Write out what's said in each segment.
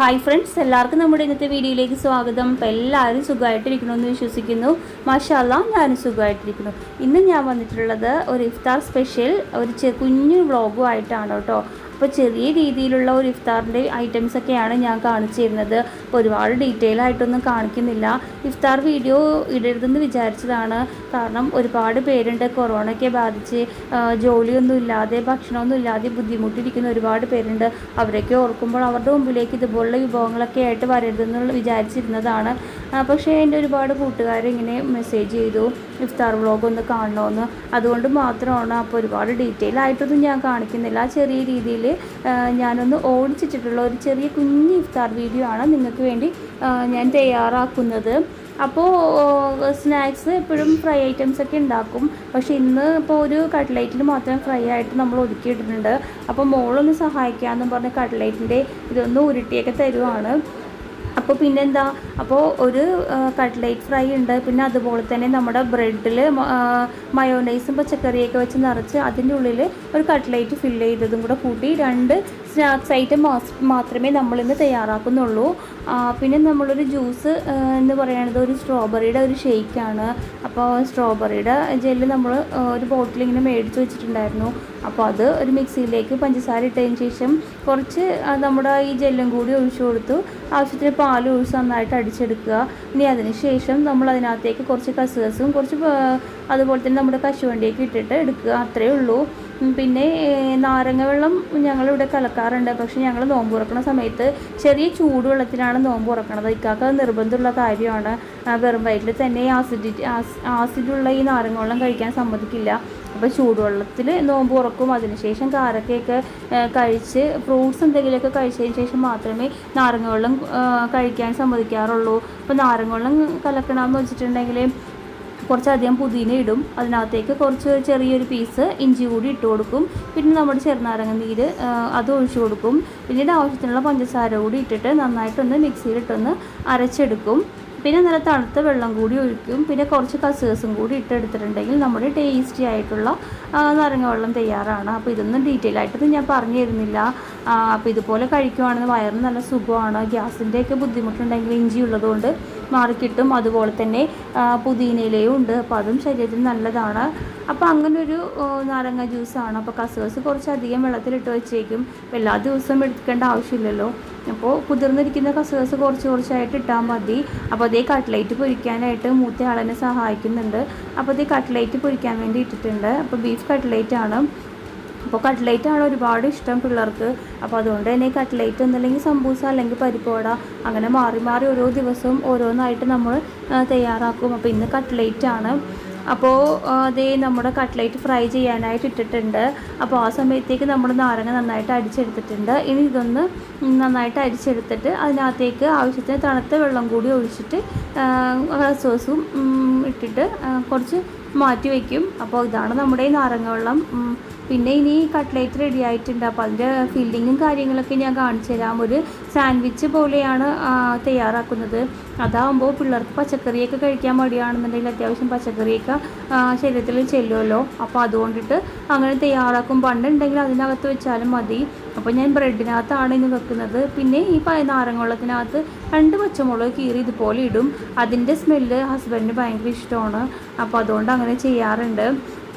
Hi friends, എല്ലാവർക്കും നമ്മുടെ ഇന്നത്തെ വീഡിയോയിലേക്ക് സ്വാഗതം. അപ്പോൾ എല്ലാവരും സുഖമായിട്ടിരിക്കണമെന്ന് വിശ്വസിക്കുന്നു. മാഷാ അല്ലാഹ്, ഞാനും സുഖമായിട്ടിരിക്കുന്നു. ഇന്ന് ഞാൻ വന്നിട്ടുള്ളത് ഒരു ഇഫ്താർ സ്പെഷ്യൽ ഒരു കുഞ്ഞു വ്ളോഗും ആയിട്ടാണ് കേട്ടോ. അപ്പോൾ ചെറിയ രീതിയിലുള്ള ഒരു ഇഫ്താറിൻ്റെ ഐറ്റംസൊക്കെയാണ് ഞാൻ കാണിച്ചു തരുന്നത്. അപ്പോൾ ഒരുപാട് ഡീറ്റെയിൽ ആയിട്ടൊന്നും കാണിക്കുന്നില്ല. ഇഫ്താർ വീഡിയോ ഇടരുതെന്ന് വിചാരിച്ചതാണ്. കാരണം ഒരുപാട് പേരുണ്ട് കൊറോണയൊക്കെ ബാധിച്ച് ജോലിയൊന്നും ഇല്ലാതെ ഭക്ഷണമൊന്നും ഇല്ലാതെ ബുദ്ധിമുട്ടിരിക്കുന്ന ഒരുപാട് പേരുണ്ട്. അവരൊക്കെ ഓർക്കുമ്പോൾ അവരുടെ മുമ്പിലേക്ക് ഇതുപോലുള്ള വിഭവങ്ങളൊക്കെ ആയിട്ട് വരരുതെന്നുള്ള വിചാരിച്ചിരുന്നതാണ്. പക്ഷേ എൻ്റെ ഒരുപാട് കൂട്ടുകാരിങ്ങനെ മെസ്സേജ് ചെയ്തു ഇഫ്താർ വ്ളോഗ് ഒന്ന് കാണണമെന്ന്. അതുകൊണ്ട് മാത്രമാണ്. അപ്പോൾ ഒരുപാട് ഡീറ്റെയിൽ ആയിട്ടൊന്നും ഞാൻ കാണിക്കുന്നില്ല. ചെറിയ രീതിയിൽ ഞാനൊന്ന് ഓടിച്ചിട്ടുള്ള ഒരു ചെറിയ കുഞ്ഞ് ഇഫ്താർ വീഡിയോ ആണ് നിങ്ങൾക്ക് വേണ്ടി ഞാൻ തയ്യാറാക്കുന്നത്. അപ്പോൾ സ്നാക്സ് എപ്പോഴും ഫ്രൈ ഐറ്റംസൊക്കെ ഉണ്ടാക്കും. പക്ഷേ ഇന്ന് ഇപ്പോൾ ഒരു കട്ട്ലൈറ്റിൽ മാത്രം ഫ്രൈ ആയിട്ട് നമ്മൾ ഒതുക്കിയിട്ടിട്ടുണ്ട്. അപ്പോൾ മോളൊന്ന് സഹായിക്കാമെന്ന് പറഞ്ഞ് കട്ട്ലൈറ്റിൻ്റെ ഇതൊന്ന് ഉരുട്ടിയൊക്കെ തരുവാണ്. അപ്പോൾ പിന്നെന്താ, അപ്പോൾ ഒരു കട്ട്ലേറ്റ് ഫ്രൈ ഉണ്ട്. പിന്നെ അതുപോലെ തന്നെ നമ്മുടെ ബ്രെഡിൽ മയോണൈസും പച്ചക്കറിയൊക്കെ വെച്ച് നിറച്ച് അതിൻ്റെ ഉള്ളിൽ ഒരു കട്ട്ലേറ്റ് ഫില്ല് ചെയ്തതും കൂടെ കൂട്ടി 2 സ്നാക്സ് ഐറ്റം മാത്രമേ നമ്മളിന്ന് തയ്യാറാക്കുന്നുള്ളൂ. പിന്നെ നമ്മളൊരു ജ്യൂസ് എന്ന് പറയുന്നത് ഒരു സ്ട്രോബെറിയുടെ ഒരു ഷേക്കാണ്. അപ്പോൾ സ്ട്രോബെറിയുടെ ജെല്ല് നമ്മൾ ഒരു ബോട്ടിൽ ഇങ്ങനെ മേടിച്ച് വെച്ചിട്ടുണ്ടായിരുന്നു. അപ്പോൾ അത് ഒരു മിക്സിയിലേക്ക് പഞ്ചസാര ഇട്ടതിന് ശേഷം കുറച്ച് നമ്മുടെ ഈ ജെല്ലും കൂടി ഒഴിച്ചു കൊടുത്തു. ആവശ്യത്തിന് പാൽ ഒഴിച്ച് നന്നായിട്ട് അടിച്ചെടുക്കുക. ഇനി അതിന് ശേഷം നമ്മൾ അതിനകത്തേക്ക് കുറച്ച് കസ്കസും കുറച്ച് അതുപോലെ തന്നെ നമ്മുടെ കശുവണ്ടിയൊക്കെ ഇട്ടിട്ട് എടുക്കുക. അത്രയേ ഉള്ളൂ. പിന്നെ നാരങ്ങ വെള്ളം ഞങ്ങളിവിടെ കലക്കാറുണ്ട്. പക്ഷേ ഞങ്ങൾ നോമ്പ് തുറക്കുന്ന സമയത്ത് ചെറിയ ചൂടുവെള്ളത്തിലാണ് നോമ്പ് തുറക്കുന്നത്. ഇക്കാക്ക് നിർബന്ധമുള്ള കാര്യമാണ്. വെറും വയറ്റിൽ തന്നെ ആസിഡുള്ള ഈ നാരങ്ങ വെള്ളം കഴിക്കാൻ സമ്മതിക്കില്ല. അപ്പോൾ ചൂടുവെള്ളത്തിൽ നോമ്പ് തുറക്കും. അതിനുശേഷം കാരക്കയൊക്കെ കഴിച്ച് ഫ്രൂട്ട്സ് എന്തെങ്കിലുമൊക്കെ കഴിച്ചതിന് ശേഷം മാത്രമേ നാരങ്ങ വെള്ളം കഴിക്കാൻ സമ്മതിക്കാറുള്ളൂ. അപ്പോൾ നാരങ്ങ വെള്ളം കലക്കണമെന്ന് വെച്ചിട്ടുണ്ടെങ്കിൽ കുറച്ചധികം പുതിന ഇടും. അതിനകത്തേക്ക് കുറച്ച് ചെറിയൊരു പീസ് ഇഞ്ചി കൂടി ഇട്ട് കൊടുക്കും. പിന്നെ നമ്മുടെ ചെറുനാരങ്ങ നീര് അത് ഒഴിച്ചു കൊടുക്കും. പിന്നീട് ആവശ്യത്തിനുള്ള പഞ്ചസാര കൂടി ഇട്ടിട്ട് നന്നായിട്ടൊന്ന് മിക്സിയിലിട്ടൊന്ന് അരച്ചെടുക്കും. പിന്നെ നല്ല തണുത്ത വെള്ളം കൂടി ഒഴിക്കും. പിന്നെ കുറച്ച് കസ്കസും കൂടി ഇട്ടെടുത്തിട്ടുണ്ടെങ്കിൽ നമ്മുടെ ടേസ്റ്റി ആയിട്ടുള്ള നാരങ്ങ വെള്ളം തയ്യാറാണ്. അപ്പോൾ ഇതൊന്നും ഡീറ്റെയിൽ ആയിട്ടൊന്നും ഞാൻ പറഞ്ഞു തരുന്നില്ല. അപ്പോൾ ഇതുപോലെ കഴിക്കുവാണെങ്കിൽ വയറിന് നല്ല സുഖമാണ്. ഗ്യാസിൻ്റെയൊക്കെ ബുദ്ധിമുട്ടുണ്ടെങ്കിൽ ഇഞ്ചി ഉള്ളതുകൊണ്ട് മാറിക്കിട്ടും. അതുപോലെ തന്നെ പുതിനയിലയും ഉണ്ട്. അപ്പോൾ അതും ശരീരത്തിന് നല്ലതാണ്. അപ്പോൾ അങ്ങനൊരു നാരങ്ങ ജ്യൂസാണ്. അപ്പോൾ കസ്കസ് കുറച്ചധികം വെള്ളത്തിലിട്ട് വെച്ചേക്കും. എല്ലാ ദിവസവും എടുക്കേണ്ട ആവശ്യമില്ലല്ലോ. അപ്പോൾ കുതിർന്നിരിക്കുന്ന കസ്കസ് കുറച്ചായിട്ട് ഇട്ടാൽ മതി. അപ്പോൾ അതേ കട്ട്ലേറ്റ് പൊരിക്കാനായിട്ട് മൂത്ത ആളെന്നെ സഹായിക്കുന്നുണ്ട്. അപ്പോൾ അതേ കട്ട്ലേറ്റ് പൊരിക്കാൻ വേണ്ടി ഇട്ടിട്ടുണ്ട്. അപ്പോൾ ബീഫ് കട്ട്ലേറ്റ് ആണ്. അപ്പോൾ കട്ട്ലേറ്റാണ് ഒരുപാട് ഇഷ്ടം പിള്ളേർക്ക്. അപ്പോൾ അതുകൊണ്ട് തന്നെ കട്ട്ലേറ്റ് ഒന്നല്ലെങ്കിൽ സമൂസ അല്ലെങ്കിൽ പരിപ്പുവട അങ്ങനെ മാറി മാറി ഓരോ ദിവസവും ഓരോന്നായിട്ട് നമ്മൾ തയ്യാറാക്കും. അപ്പോൾ ഇന്ന് കട്ട്ലേറ്റാണ്. അപ്പോൾ അതേ നമ്മുടെ കട്ട്ലേറ്റ് ഫ്രൈ ചെയ്യാനായിട്ട് ഇട്ടിട്ടുണ്ട്. അപ്പോൾ ആ സമയത്തേക്ക് നമ്മൾ നാരങ്ങ നന്നായിട്ട് അടിച്ചെടുത്തിട്ടുണ്ട്. ഇനി ഇതൊന്ന് നന്നായിട്ട് അരിച്ചെടുത്തിട്ട് അതിനകത്തേക്ക് ആവശ്യത്തിന് തണുത്ത വെള്ളം കൂടി ഒഴിച്ചിട്ട് സോസും ഇട്ടിട്ട് കുറച്ച് മാറ്റി വയ്ക്കും. അപ്പോൾ ഇതാണ് നമ്മുടെ നാരങ്ങ വെള്ളം. പിന്നെ ഇനി കട്ട്ലേറ്റ് റെഡി ആയിട്ടുണ്ട്. അപ്പോൾ അതിൻ്റെ ഫില്ലിങ്ങും കാര്യങ്ങളൊക്കെ ഞാൻ കാണിച്ചു തരാം. ഒരു സാൻഡ്വിച്ച് പോലെയാണ് തയ്യാറാക്കുന്നത്. അതാകുമ്പോൾ പിള്ളേർക്ക് പച്ചക്കറിയൊക്കെ കഴിക്കാൻ മടിയാണെന്നുണ്ടെങ്കിൽ അത്യാവശ്യം പച്ചക്കറിയൊക്കെ ശരീരത്തിൽ ചെല്ലുമല്ലോ. അപ്പോൾ അതുകൊണ്ടിട്ട് അങ്ങനെ തയ്യാറാക്കും. പണ്ടുണ്ടെങ്കിൽ അതിനകത്ത് വെച്ചാലും മതി. അപ്പോൾ ഞാൻ ബ്രെഡിനകത്താണ് ഇന്ന് വെക്കുന്നത്. പിന്നെ ഈ നാരങ്ങ വെള്ളത്തിനകത്ത് 2 പച്ചമുളക് കീറി ഇതുപോലെ ഇടും. അതിൻ്റെ സ്മെല്ല് ഹസ്ബൻഡിന് ഭയങ്കര ഇഷ്ടമാണ്. അപ്പോൾ അതുകൊണ്ട് അങ്ങനെ ചെയ്യാറുണ്ട്.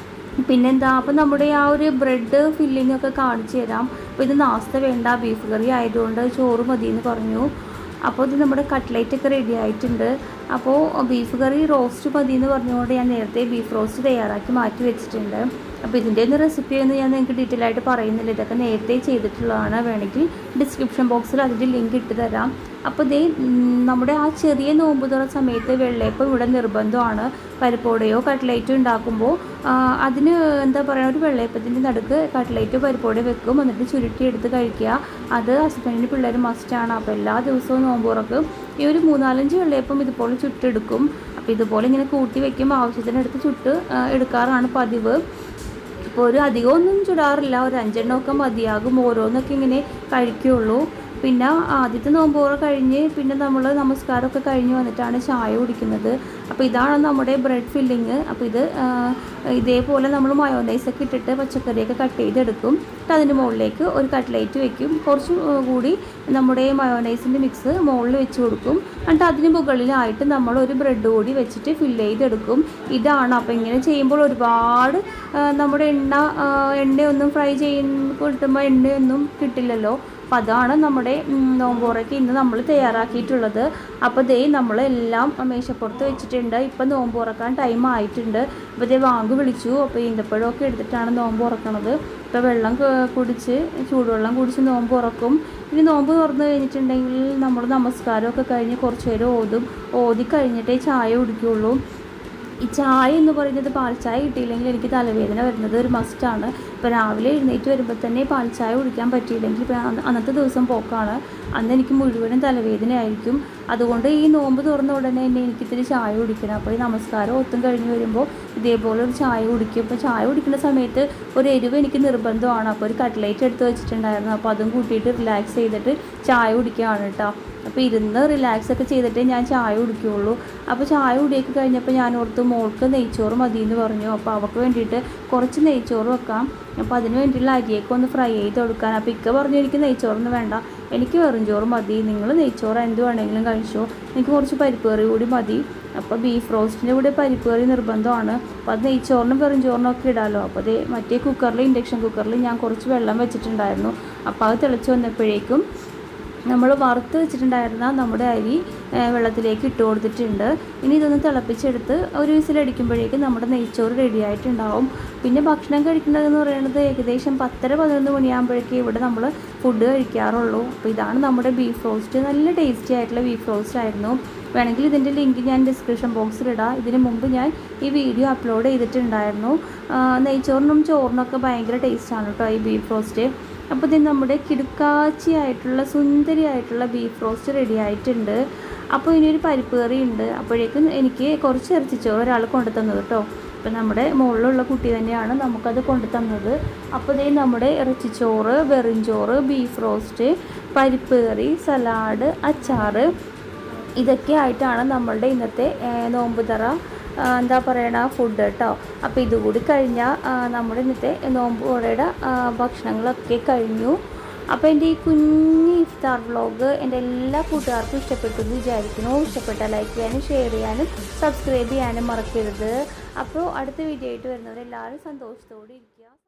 പിന്നെന്താ, അപ്പോൾ നമ്മുടെ ആ ഒരു ബ്രെഡ് ഫില്ലിംഗ് ഒക്കെ കാണിച്ചു തരാം. അപ്പോൾ ഇത് നാസ്ത വേണ്ട, ബീഫ് കറി ആയതുകൊണ്ട് ചോറ് മതിയെന്ന് പറഞ്ഞു. അപ്പോൾ ഇത് നമ്മുടെ കട്ട്ലേറ്റൊക്കെ റെഡി ആയിട്ടുണ്ട്. അപ്പോൾ ബീഫ് കറി റോസ്റ്റ് മതിയെന്ന് പറഞ്ഞുകൊണ്ട് ഞാൻ നേരത്തെ ബീഫ് റോസ്റ്റ് തയ്യാറാക്കി മാറ്റി വെച്ചിട്ടുണ്ട്. അപ്പോൾ ഇതിൻ്റെ ഒന്നും റെസിപ്പിയൊന്നും ഞാൻ നിങ്ങൾക്ക് ഡീറ്റെയിൽ ആയിട്ട് പറയുന്നില്ല. ഇതൊക്കെ നേരത്തെ ചെയ്തിട്ടുള്ളതാണ്. വേണമെങ്കിൽ ഡിസ്ക്രിപ്ഷൻ ബോക്സിൽ അതിൻ്റെ ലിങ്ക് ഇട്ട് തരാം. അപ്പോൾ ഇതേ നമ്മുടെ ആ ചെറിയ നോമ്പ് തുറ സമയത്ത് വെള്ളയപ്പം ഇവിടെ നിർബന്ധമാണ്. പരിപ്പോടയോ കട്ട്ലേറ്റോ ഉണ്ടാക്കുമ്പോൾ അതിന് എന്താ പറയുക, ഒരു വെള്ളയപ്പത്തിൻ്റെ നടുക്ക് കട്ട്ലേറ്റോ പരിപ്പോടയോ വെക്കും. എന്നിട്ട് ചുരുട്ടിയെടുത്ത് കഴിക്കുക. അത് ഹസ്ബൻഡിന് പിള്ളേർ മസ്റ്റാണ്. അപ്പോൾ എല്ലാ ദിവസവും നോമ്പ് തുറക്കും ഈ ഒരു 3-4 വെള്ളയപ്പം ഇതുപോലെ ചുട്ടെടുക്കും. അപ്പോൾ ഇതുപോലെ ഇങ്ങനെ കൂട്ടി വയ്ക്കും. ആവശ്യത്തിനെടുത്ത് ചുട്ട് എടുക്കാറാണ് പതിവ്. ഇപ്പോൾ ഒരു അധികമൊന്നും ചുടാറില്ല. ഒരു 5 എണ്ണമൊക്കെ മതിയാകും. ഓരോന്നൊക്കെ ഇങ്ങനെ കഴിക്കുകയുള്ളൂ. പിന്നെ ആദ്യത്തെ നോമ്പോറ കഴിഞ്ഞ് പിന്നെ നമ്മൾ നമസ്കാരമൊക്കെ കഴിഞ്ഞ് വന്നിട്ടാണ് ചായ കുടിക്കുന്നത്. അപ്പോൾ ഇതാണ് നമ്മുടെ ബ്രെഡ് ഫില്ലിങ്. അപ്പോൾ ഇത് ഇതേപോലെ നമ്മൾ മയോണൈസൊക്കെ ഇട്ടിട്ട് പച്ചക്കറിയൊക്കെ കട്ട് ചെയ്തെടുക്കും. എന്നിട്ട് അതിൻ്റെ മുകളിലേക്ക് ഒരു കട്ട്ലേറ്റ് വെക്കും. കുറച്ച് കൂടി നമ്മുടെ മയോണൈസിൻ്റെ മിക്സ് മുകളിൽ വെച്ച് കൊടുക്കും. എന്നിട്ട് അതിന് മുകളിലായിട്ട് നമ്മൾ ഒരു ബ്രെഡ് കൂടി വെച്ചിട്ട് ഫില്ല് ചെയ്തെടുക്കും. ഇതാണ്. അപ്പോൾ ഇങ്ങനെ ചെയ്യുമ്പോൾ ഒരുപാട് നമ്മുടെ എണ്ണയൊന്നും ഫ്രൈ കിട്ടുമ്പോൾ എണ്ണയൊന്നും കിട്ടില്ലല്ലോ. അപ്പോൾ അതാണ് നമ്മുടെ നോമ്പോറയ്ക്ക് ഇന്ന് നമ്മൾ തയ്യാറാക്കിയിട്ടുള്ളത്. അപ്പോൾ ദേ നമ്മളെല്ലാം മേശപ്പുറത്ത് വെച്ചിട്ടുണ്ട്. ഇപ്പം നോമ്പ് തുറക്കാൻ ടൈം ആയിട്ടുണ്ട്. അപ്പോൾ ദേ വാങ്ക് വിളിച്ചു. അപ്പോൾ ഈന്തപ്പഴമൊക്കെ എടുത്തിട്ടാണ് നോമ്പ് തുറക്കണത്. ഇപ്പോൾ വെള്ളം കുടിച്ച് ചൂടുവെള്ളം കുടിച്ച് നോമ്പ് തുറക്കും. ഇനി നോമ്പ് തുറന്ന് കഴിഞ്ഞിട്ടുണ്ടെങ്കിൽ നമ്മൾ നമസ്കാരമൊക്കെ കഴിഞ്ഞ് കുറച്ച് നേരം ഓതി കഴിഞ്ഞിട്ടേ ചായ കുടിക്കുകയുള്ളൂ. ഈ ചായ എന്ന് പറയുന്നത് പാൽ ചായ കിട്ടിയില്ലെങ്കിൽ എനിക്ക് തലവേദന വരുന്നത് ഒരു മസ്റ്റാണ്. ഇപ്പോൾ രാവിലെ എഴുന്നേറ്റ് വരുമ്പോൾ തന്നെ പാൽ ചായ കുടിക്കാൻ പറ്റിയില്ലെങ്കിൽ ഇപ്പോൾ അന്നത്തെ ദിവസം പോക്കാണ്. അന്ന് എനിക്ക് മുഴുവനും തലവേദനയായിരിക്കും. അതുകൊണ്ട് ഈ നോമ്പ് തുറന്ന ഉടനെ തന്നെ എനിക്കിത്തിരി ചായ കുടിക്കണം. അപ്പോൾ ഈ നമസ്കാരം ഒത്തും കഴിഞ്ഞ് വരുമ്പോൾ ഇതേപോലെ ഒരു ചായ കുടിക്കും. ഇപ്പോൾ ചായ കുടിക്കുന്ന സമയത്ത് ഒരു എരിവ് എനിക്ക് നിർബന്ധമാണ്. അപ്പോൾ ഒരു കട്ട്ലേറ്റ് എടുത്ത് വെച്ചിട്ടുണ്ടായിരുന്നു. അപ്പോൾ അതും കൂട്ടിയിട്ട് റിലാക്സ് ചെയ്തിട്ട് ചായ കുടിക്കുകയാണ് കേട്ടോ. അപ്പോൾ ഇരുന്ന് റിലാക്സൊക്കെ ചെയ്തിട്ടേ ഞാൻ ചായ കുടിക്കുകയുള്ളൂ. അപ്പോൾ ചായ കുടിയൊക്കെ കഴിഞ്ഞപ്പോൾ ഞാൻ ഓർത്തു മോൾക്ക് നെയ്ച്ചോറ് മതി എന്ന് പറഞ്ഞു. അപ്പോൾ അവൾക്ക് വേണ്ടിയിട്ട് കുറച്ച് നെയ്ച്ചോറ് വെക്കാം. അപ്പോൾ അതിന് വേണ്ടിയിട്ടുള്ള അരിയൊക്കെ ഒന്ന് ഫ്രൈ ചെയ്ത് കൊടുക്കാൻ. അപ്പോൾ ഇക്ക പറഞ്ഞു എനിക്ക് നെയ്ച്ചോറൊന്നും വേണ്ട, എനിക്ക് വെറും ചോറ് മതി, നിങ്ങൾ നെയ്ച്ചോറ് എന്ത് വേണമെങ്കിലും കഴിച്ചോ, എനിക്ക് കുറച്ച് പരിപ്പ് കറി കൂടി മതി. അപ്പോൾ ബീഫ് റോസ്റ്റിൻ്റെ കൂടെ പരിപ്പ് കറി നിർബന്ധമാണ്. അപ്പോൾ അത് നെയ്ച്ചോറിനും വെറും ചോറിനൊക്കെ ഇടാമല്ലോ. അപ്പോൾ അത് മറ്റേ കുക്കറിൽ ഇൻഡക്ഷൻ കുക്കറിൽ ഞാൻ കുറച്ച് വെള്ളം വെച്ചിട്ടുണ്ടായിരുന്നു. അപ്പോൾ അത് തിളച്ച് വന്നപ്പോഴേക്കും നമ്മൾ വറുത്ത് വെച്ചിട്ടുണ്ടായിരുന്ന നമ്മുടെ അരി വെള്ളത്തിലേക്ക് ഇട്ട് കൊടുത്തിട്ടുണ്ട്. ഇനി ഇതൊന്ന് തിളപ്പിച്ചെടുത്ത് ഒരു വിസിലടിക്കുമ്പോഴേക്കും നമ്മുടെ നെയ്ച്ചോറ് റെഡി ആയിട്ടുണ്ടാവും. പിന്നെ ഭക്ഷണം കഴിക്കുന്നതെന്ന് പറയുന്നത് ഏകദേശം 10-11 മണിയാകുമ്പോഴേക്കും ഇവിടെ നമ്മൾ ഫുഡ് കഴിക്കാറുള്ളൂ. അപ്പോൾ ഇതാണ് നമ്മുടെ ബീഫ് റോസ്റ്റ്. നല്ല ടേസ്റ്റി ആയിട്ടുള്ള ബീഫ് റോസ്റ്റ് ആയിരുന്നു. വേണമെങ്കിൽ ഇതിൻ്റെ ലിങ്ക് ഞാൻ ഡിസ്ക്രിപ്ഷൻ ബോക്സിലിടാം. ഇതിന് മുമ്പ് ഞാൻ ഈ വീഡിയോ അപ്ലോഡ് ചെയ്തിട്ടുണ്ടായിരുന്നു. നെയ്ച്ചോറിനും ചോറിനൊക്കെ ഭയങ്കര ടേസ്റ്റാണ് കേട്ടോ ഈ ബീഫ് റോസ്റ്റ്. അപ്പോൾ ഇത് നമ്മുടെ കിടുക്കാച്ചിയായിട്ടുള്ള സുന്ദരിയായിട്ടുള്ള ബീഫ് റോസ്റ്റ് റെഡി ആയിട്ടുണ്ട്. അപ്പോൾ ഇനിയൊരു പരിപ്പ് കറി ഉണ്ട്. അപ്പോഴേക്കും എനിക്ക് കുറച്ച് ഇറച്ചിച്ചോറ് ഒരാൾ കൊണ്ടു തന്നത് കേട്ടോ. അപ്പോൾ നമ്മുടെ മുകളിലുള്ള കുട്ടി തന്നെയാണ് നമുക്കത് കൊണ്ടു തന്നത്. അപ്പോൾ ഇതേ നമ്മുടെ ഇറച്ചിച്ചോറ്, വെറുംചോറ്, ബീഫ് റോസ്റ്റ്, പരിപ്പ് കറി, സലാഡ്, അച്ചാറ് ഇതൊക്കെ ആയിട്ടാണ് നമ്മളുടെ ഇന്നത്തെ നോമ്പ് തറ എന്താ പറയണ ഫുഡ് കേട്ടോ. അപ്പോൾ ഇതുകൂടി കഴിഞ്ഞാൽ നമ്മുടെ ഇന്നത്തെ നോമ്പ് തുറയുടെ ഭക്ഷണങ്ങളൊക്കെ കഴിഞ്ഞു. അപ്പോൾ എൻ്റെ ഈ കുഞ്ഞ് ഇഫ്താർ വ്ളോഗ് എൻ്റെ എല്ലാ കൂട്ടുകാർക്കും ഇഷ്ടപ്പെട്ടു എന്ന് വിചാരിക്കുന്നു. ഇഷ്ടപ്പെട്ടാൽ ലൈക്ക് ചെയ്യാനും ഷെയർ ചെയ്യാനും സബ്സ്ക്രൈബ് ചെയ്യാനും മറക്കരുത്. അപ്പോൾ അടുത്ത വീഡിയോ ആയിട്ട് വരുന്നവരെല്ലാവരും സന്തോഷത്തോടെ ഇരിക്കുക.